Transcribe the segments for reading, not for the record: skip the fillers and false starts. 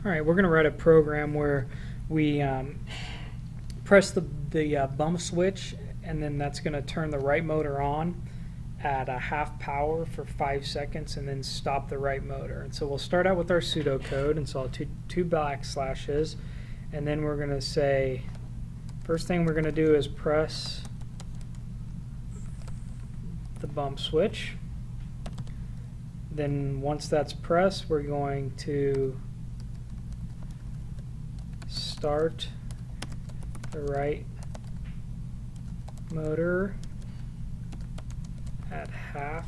Alright, we're going to write a program where we press the bump switch, and then that's going to turn the right motor on at a half power for 5 seconds and then stop the right motor. And so we'll start out with our pseudocode, and so I'll two backslashes, and then we're going to say, first thing we're going to do is press the bump switch. Then once that's pressed, we're going to start the right motor at half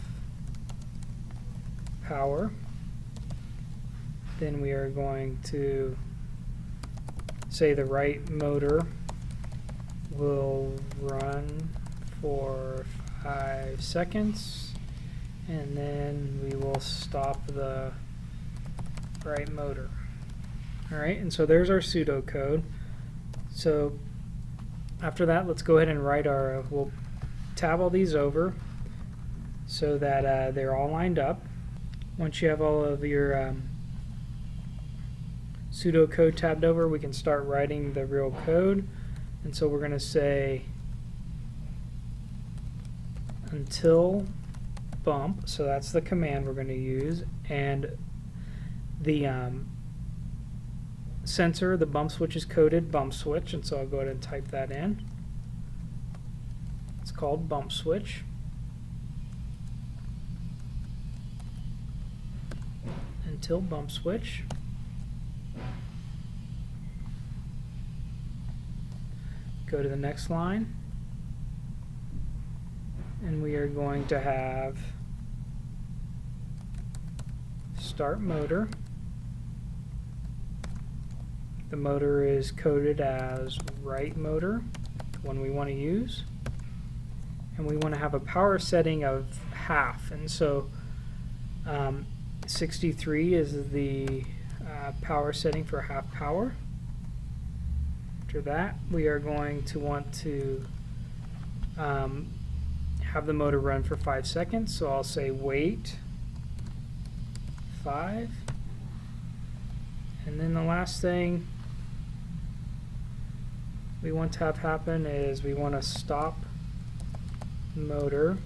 power. Then we are going to say the right motor will run for 5 seconds, and then we will stop the right motor. Alright, and so there's our pseudocode. So after that, let's go ahead and write our, we'll tab all these over so that they're all lined up. Once you have all of your pseudocode tabbed over, we can start writing the real code. And so we're going to say until bump, so that's the command we're going to use, and the sensor, the bump switch is coded bump switch, and so I'll go ahead and type that in. It's called bump switch. Until bump switch. Go to the next line, and we are going to have start motor. The motor is coded as right motor, the one we want to use, and we want to have a power setting of half, and so 63 is the power setting for half power. After that, we are going to want to have the motor run for 5 seconds, so I'll say wait 5, and then the last thing we want to have happen is we want to stop motor,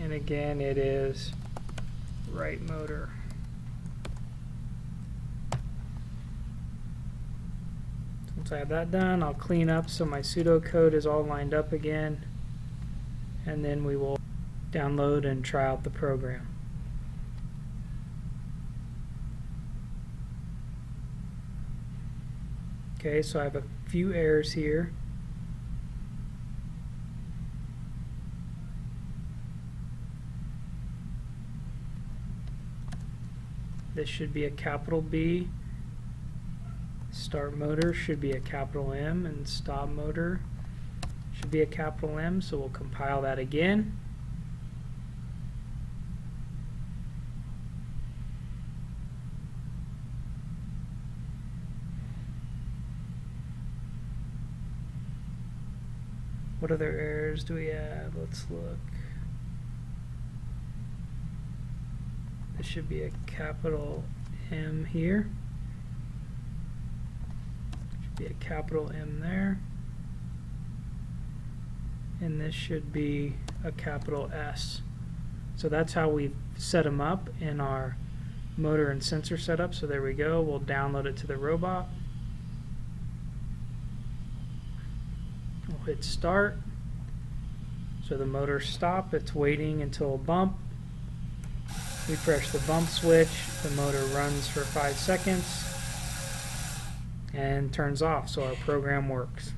and again it is right motor. Once I have that done, I'll clean up so my pseudocode is all lined up again, and then we will download and try out the program. Okay, so I have a few errors here. This should be a capital B. Start motor should be a capital M, and stop motor should be a capital M, so we'll compile that again. What other errors do we have? Let's look. This should be a capital M here. Should be a capital M there. And this should be a capital S. So that's how we set them up in our motor and sensor setup. So there we go. We'll download it to the robot. We'll hit start. So the motor stopped. It's waiting until a bump. We press the bump switch. The motor runs for 5 seconds and turns off. So our program works.